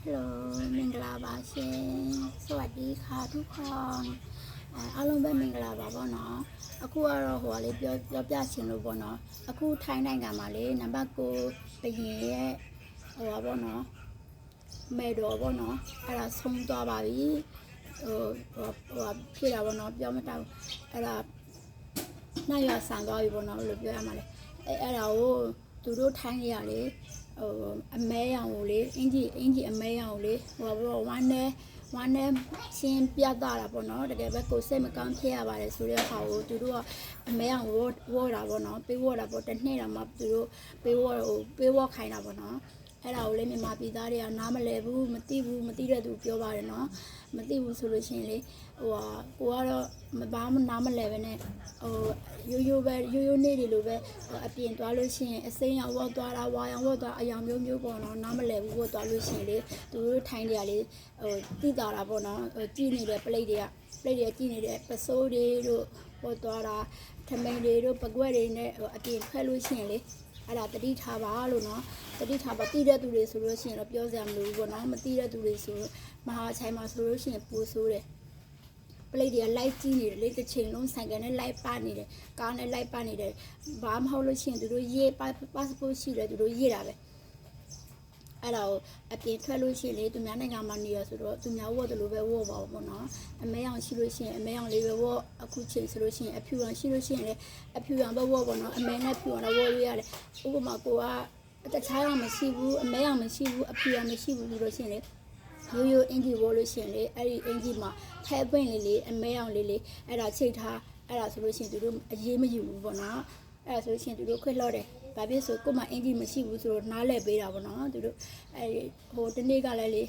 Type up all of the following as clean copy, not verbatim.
Hello မင်္ဂလာပါရှင်စวัสดีค่ะทุกคนအားလုံးပဲမင်္ဂလာပါပေါ့နော်အခုကတော့ဟိုလေးပြောပြချင်လို့ပေါ့နော်အခုထိုင်းနိုင်ငံမှာလေနံပါတ်9ဘရင်ရဲ့ဟိုပါပေါ့နော်မဲတော်ပေါ့နော်အဲ့ဒါဆုံးသွားပါပြီဟိုဖြစ်တာပေါ့နော်ပြောမတောက်အဲ့ဒါနိုင်ရဆန်သွားပြီပေါ့နော်လို့ပြောရမှာလေအဲ့ဒါကိုသူတို့ထိုင်းရလေအမဲရောင်ကိုလေအင်ဂျီအမဲရောင်ကိုလေဟိုဘောဝမ်းနဲ့ရှင်းပြတာပေါ့နော်တကယ်ပဲကိုစိတ်မကောင်းဖြစ်ရပါတယ်ဆိုတဲ့ဟာကိုသူတို့ကအမဲရောင်ဝေါ်တာပေါ့နော်ပေးဝေါ်တာပေါ့တစ်နှစ်တော့မှသူတို့ပေးဝေါ်ခိုင်းတာပေါ့နော်အဲ့ဒါကိုလေမြန်မာပြည်သားတွေကနားမလဲဘူးမသိတဲ့သူပြောပါတယ်နော်မသိဘူးဆိုလို့ရှိရင်လေဟိုကိုကတော့ဘာမှနားမလဲပဲနဲ့ဟိုရိုးနေတယ်လို့ပဲအပြင်သွားလို့ရှိရင်အစိမ်းရောင်ဝတ်သွားတာဝါရောင်ဝတ်သွားအယောင်မျိုးပေါ့နော်နားမလဲဘူးဝတ်သွားလို့ရှိရင်လေသူတို့ထိုင်းတွေကလေတိတာတာပေါ့နော်ကြည့်နေတဲ့ပလိတ်တွေကကြည့်နေတဲ့ပစိုးတွေတို့ဝတ်သွားတာထမိန်တွေတို့ပကွက်တွေနဲ့အပြင်ထွက်လို့ရှိရင်လေအဲ့ဒါတတိထားပါလို့နော်တတိထားပါတိတဲ့သူတွေဆိုလို့ရှိရင်တော့ပြောစရာမလိုဘူးပေါ့နော်မတိတဲ့သူတွေဆိုမဟာချိုင်မှာဆိုလို့ရှိရင်ပူဆိုးတယ်ပလိတ်တွေကလိုက်ကြည့်နေတယ်လေတစ်ချိန်လုံးဆိုင်ကနေလိုက်ပနေတယ်ကားနဲ့လိုက်ပနေတယ်ဘာမဟုတ်လို့ရှိရင်သူတို့ရေးပတ်စပို့ရှိတယ်သူတို့ရေးတာပဲအဲ့ဒါကိုအပြင်ထွက်လို့ရှိရင်လေသူများနိုင်ငံမှာနေရဆိုတော့သူများဝတ်တယ်လို့ပဲဝတ်ပါဘောပေါ့နော်အမဲအောင်ရှိလို့ရှိရင်အမဲအောင်လေးပဲဝတ်အခုချိန်ဆိုလို့ရှိရင်အဖြူအောင်ရှိလို့ရှိရင်လေအဖြူအောင်ပဲဝတ်ပေါ့နော်အမဲနဲ့ဖြူအောင်တော့ဝတ်လို့ရတယ်ဥပမာကိုကတခြားအောင်မရှိဘူးအမဲအောင်မရှိဘူးအဖြူအောင်မရှိဘူးလို့ရှိရင်လေရိုးအင်ဂျီဝတ်လို့ရှိရင်လေအဲ့ဒီအင်ဂျီမှာဖဲပွင့်လေးအမဲအောင်လေးအဲ့ဒါချိတ်ထားအဲ့ဒါဆိုလို့ရှိရင်သူတို့အရေးမယူဘူးပေါ့နော်အဲ့ဒါဆိုရှင်သူတို့ခွင့်လွှတ်တယ်ဘာဖြစ်ဆိုကိုမအင်ဂျီမရှိဘူးဆိုတော့နားလဲပေးတာပေါ့နော်သူတို့အဲဟိုတနေ့ကလည်းလေ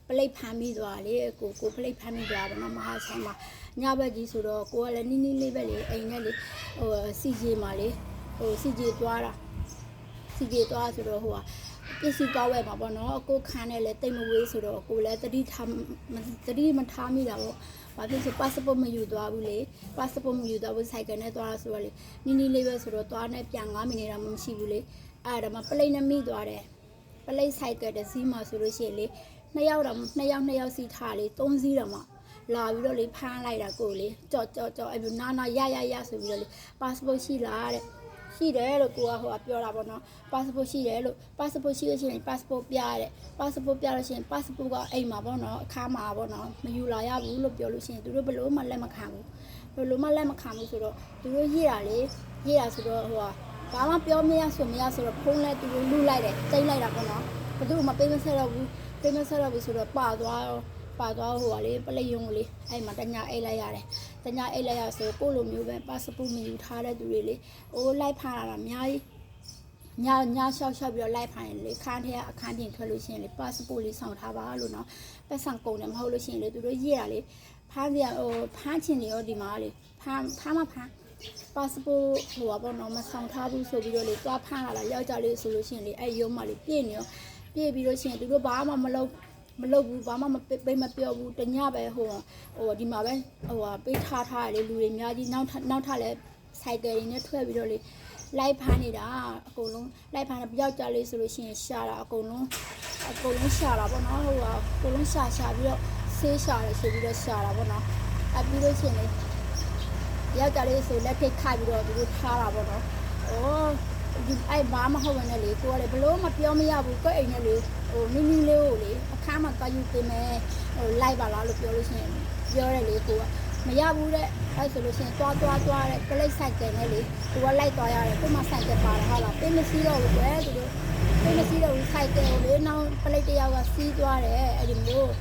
ပလိတ်ဖမ်းပြီးသွားလေကိုပလိတ်ဖမ်းပြီးသွားပေါ့နော်မဟာဆိုင်မှာညဘက်ကြီးဆိုတော့ကိုကလည်းနီးလေးပဲလေအိမ်နဲ့လေဟိုစီဂျီမှာလေဟိုစီဂျီသွားဆိုတော့ဟိုပစ္စည်းသွားဝဲမှာပေါ့နော်ကိုခန်းနဲ့လည်းတိတ်မဝေးဆိုတော့ကိုလည်းတတိမထားမိတာပေါ့ဘာဖြစ်ဆိုပတ်စပို့မယူသွားဘူးလေပတ်စပို့မယူသွားဘူးဆိုင်ကနဲ့သွားတာဆိုတော့လေနီးလေးပဲဆိုတော့သွားနဲ့ပြန်9မိနစ်တော့မရှိဘူးလေအဲ့ဒါမှပလိတ်နဲ့မိသွားတယ်ပလိတ်ဆိုင်ကတစ်စီးမှဆိုလို့ရှိရင်လေ2ယောက်စီထားလေ3စီးတော့မှလာပြီးတော့လေဖမ်းလိုက်တာကိုလေကြော့အဲ့လိုနာရဆိုပြီးတော့လေပတ်စပို့ရှိလားတဲ့ရှိတယ်လို့ကိုကဟိုပြောတာပေါ့နော်ပတ်စပို့ရှိတယ်လို့ပတ်စပို့ရှိလို့ရှိရင်ပတ်စပို့ပြရတယ်ပတ်စပို့ပြလို့ရှိရင်ပတ်စပို့ကအိမ်မှာပေါ့နော်အခါမှာပေါ့နော်မယူလာရဘူးလို့ပြောလို့ရှိရင်သူတို့ဘယ်လို့မှလက်မခံဘူးဆိုတော့သူတို့ရေးတာဆိုတော့ဟိုဘာမှပြောမရဆိုတော့ဖုန်းလဲသူတို့လူလိုက်တယ်တိတ်လိုက်တာပေါ့နော်ဘယ်သူမှပေးမဆက်တော့ဘူးဆိုတော့ပါသွားဟိုလေပလိတ်ယုံကိုလေအဲ့မှာတညာအိတ်လိုက်ရတယ်တညာအိတ်လိုက်ရဆိုကိုလိုမျိုးပဲပတ်စပို့မယူထားတဲ့သူတွေလေအိုးလိုက်ဖမ်းလာတာအများကြီးညရှောက်ပြီးတော့လိုက်ဖမ်းရင်လေခန်းထဲအခန်းပြင်ထွက်လို့ရှိရင်လေပတ်စပို့လေးဆောင်ထားပါလို့နော်ပတ်စံကုန်တယ်မဟုတ်လို့ရှိရင်လေသူတို့ရေးတာလေဖမ်းချင်နေရောဒီမှာလေဖမ်းပတ်စပို့ဟိုပေါ့နော်မဆောင်ထားဘူးဆိုပြီးတော့လေသွားဖမ်းလာတာယောက်ျားလေးဆိုလို့ရှိရင်လေအဲ့ရုံးမှလေပြည့်ပြီးလို့ရှိရင်သူတို့ဘာမှမလုပ်ဘူးဘာမှမပြောဘူးတညပဲဟိုဒီမှာပဲဟိုပေးထားလေလူတွေအများကြီးနောက်ထပ်လဲဆိုင်ကယ်တွေနဲ့ထွက်ပြီးတော့လေလိုက်ဖမ်းနေတာအကုန်လုံးလိုက်ဖမ်းတဲ့ယောက်ျားလေးဆိုလို့ရှိရင်ရှာတာအကုန်လုံးရှာတာပေါ့နော်ဟိုအကုန်လုံးရှာပြီးတော့ဆေးရှာတယ်ဆိုပြီးတော့ရှာတာပေါ့နော်အပြီးလို့ရှိရင်လေယောက်ျားလေးဆိုလက်ထိတ်ခတ်ပြီးတော့သူတို့ထားတာပေါ့နော်ဒီအဲ့ဘာမှဟုတ်နေလေကိုကလေဘလို့မပြောမရဘူးကိုအိမ်နဲ့လေဟိုနီးလေးကိုလေအခါမှာတွားယူပေးမယ်ဟိုလိုက်ပါလားလို့ပြောလို့ရှိရင်ပြောတယ်လေကိုကမရဘူးတဲ့အဲ့ဆိုလို့ရှိရင်တွားတဲ့ပလိတ်ဆိုင်ကနဲ့လေကိုကလိုက်သွားရတယ်ကိုမဆိုင်ကပါတာဟုတ်လားပေးမရှိတော့ဘူးကွယ်သူတို့ပေးမရှိတော့ဘူးဆိုင်ကကိုလေနောက်ပလိတ်တယောက်ကစီးသွားတယ်အဲ့ဒီမျိုး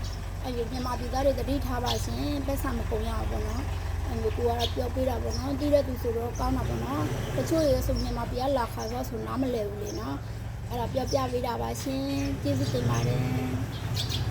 အဲ့ဒီမြန်မာပြည်သားတွေတတိထားပါရှင်ပတ်စံမကုန်ရအောင်ပေါ့နော်ကိုကတော့ပြောပြတာပေါ့နော်တီးတဲ့သူဆိုတော့ကောင်းတာပေါ့နော်တချို့ရေဆိုမြန်မာပြည်ကလာခါဆိုနားမလဲဘူးလေနော်အဲ့ဒါပြောပြပေးတာပါရှင်ကျေးဇူးတင်ပါတယ်